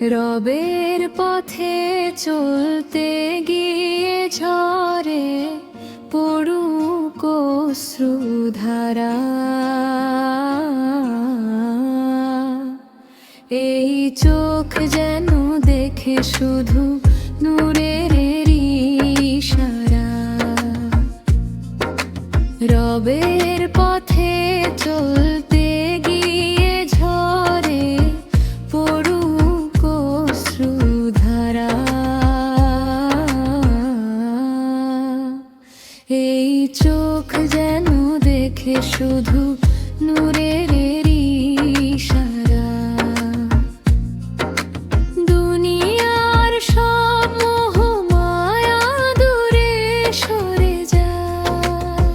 রবের পথে চলতে গিয়ে ঝরে পড়ুক অশ্রুধারা। এই চোখ যেন দেখে শুধু নূরের ইশারা। রবের পথে চলতে গিয়ে ঝরে পড়ুক অশ্রুধারা। এই চোখ যেন দেখে শুধু নূরের ইশারা। দুনিয়ার সব মোহ মায়া দূরে সরে যাক,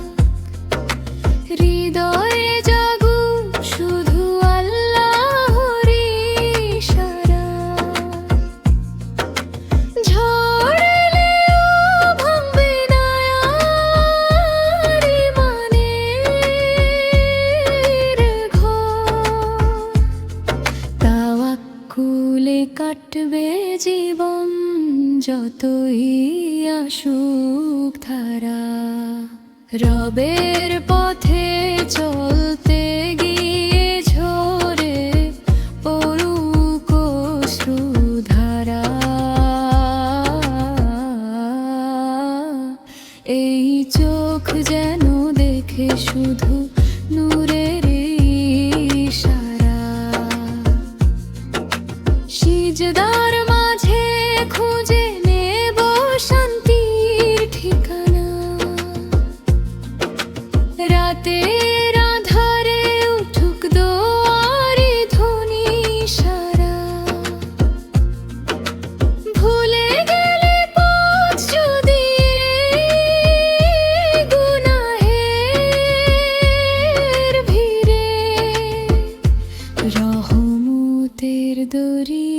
হৃদয়ে জাগুক শুধু আল্লাহর ইশারা। ঝড় এলেও ভাঙবে না আর ঈমানের ঘর। তাওয়াক্কুলে কাটবে জীবন যতই আসুক ধারা। রবের পথে চলতে গিয়ে ঝরে পড়ুক অশ্রুধারা। এই চোখ যেন দেখে শুধু নূরের ইশারা। সিজদার মাঝে খুঁজে নেব শান্তির ঠিকানা। রাতের আঁধারে উঠুক দোয়ারে ধ্বনি সারা। ভুলে গেলে পথ যদি গুনাহের ভিড়ে, রহমতের দরিয়া